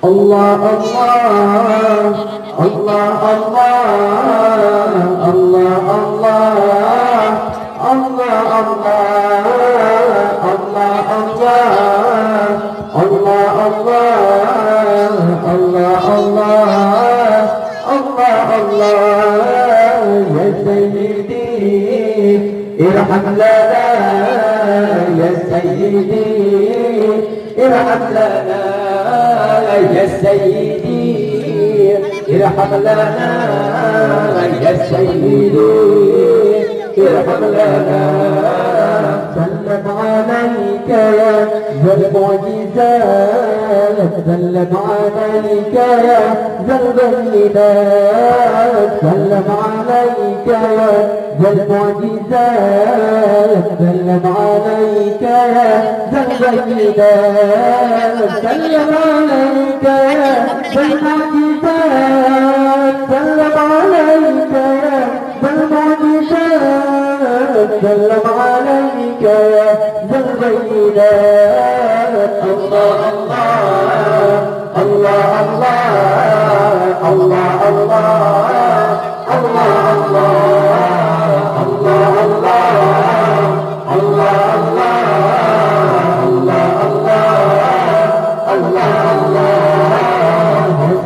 الله الله الله الله الله الله الله الله الله الله الله الله يا سيدي ارحم لنا يا سيدي ارحم لنا يا سيدي ارحم لنا يا سيدي ارحم لنا سلم عليك يا ذا المعجزات سلم عليك يا ذا البينات سلم عليك يا ذا المعجزات سلم عليك يا ذا البينات سلم عليك يا ذا المعجزات سلم عليك يا ذا المعجزات سلم عليك يا ذا البينات الله الله الله الله الله الله الله الله الله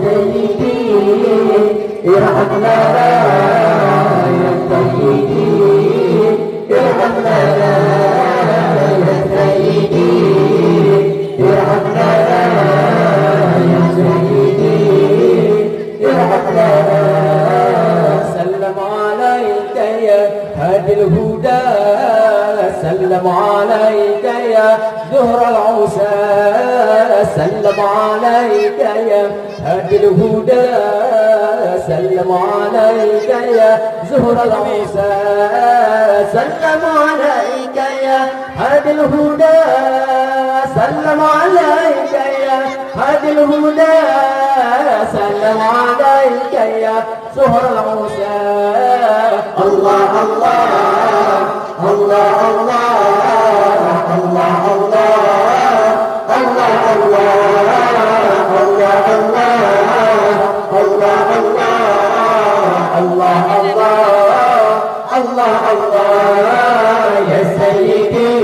سيدي ارحم لنا يا سيدي ارحم لنا يا سيدي ارحم لنا يا سيدي ارحم لنا سلم عليك يا هادي الهدى سلم عليك يا زهر العسى سلم عليك يا هادي الهدى سلم عليك يا زهر العسى سلم عليك يا هادي الهدى سلم عليك يا هادي الهدى سلم عليك يا زهر العسى الله الله الله الله الله الله الله يا سيدي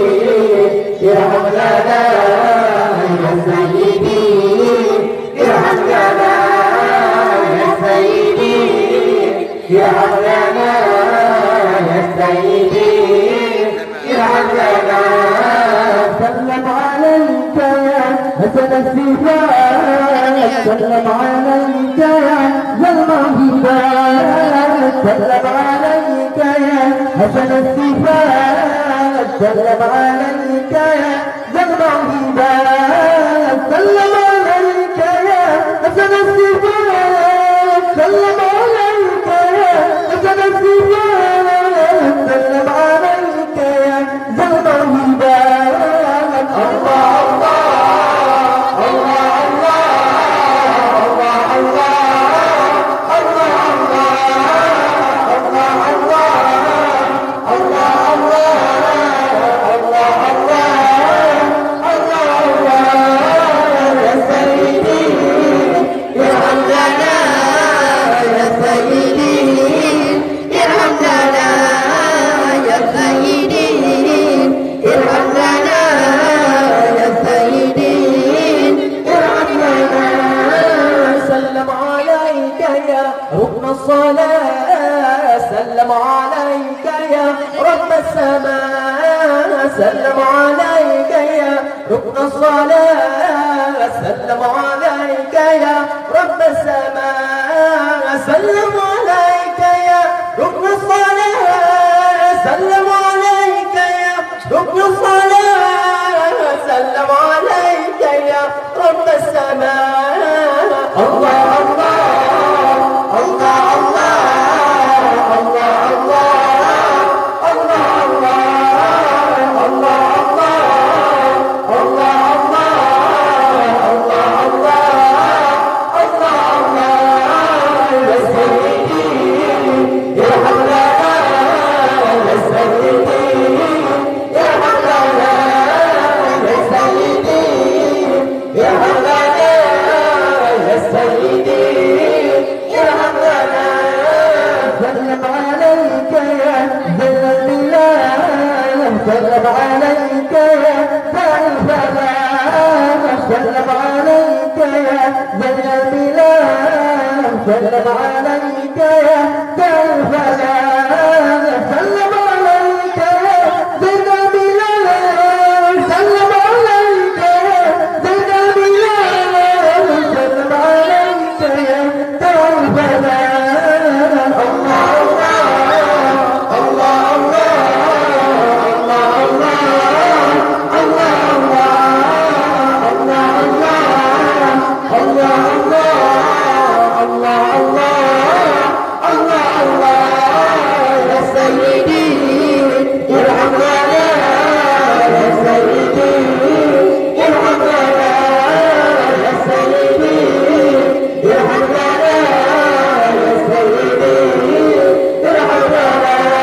ارحم لنا يا سيدي ارحم لنا يا سيدي ارحم لنا يا سيدي ارحم لنا سلم عليك يا حسن الصفات سلم عليك يا ذا الموهبات سلم عليك يا حسن الصفات سلم عليك يا ذا الموهبات سلم عليك يا حسن الصفات سلم عليك يا حسن الصفات سلم عليك يا ذا الموهبات الله سلم عليك يا رب السماء سلم عليك يا ركن الصلاة سلم عليك يا رب السماء سلم عليك يا ركن الصلاة سلم عليك يا ركن الصلاة سلم عليك يا رب السماء الله الله الله تعالى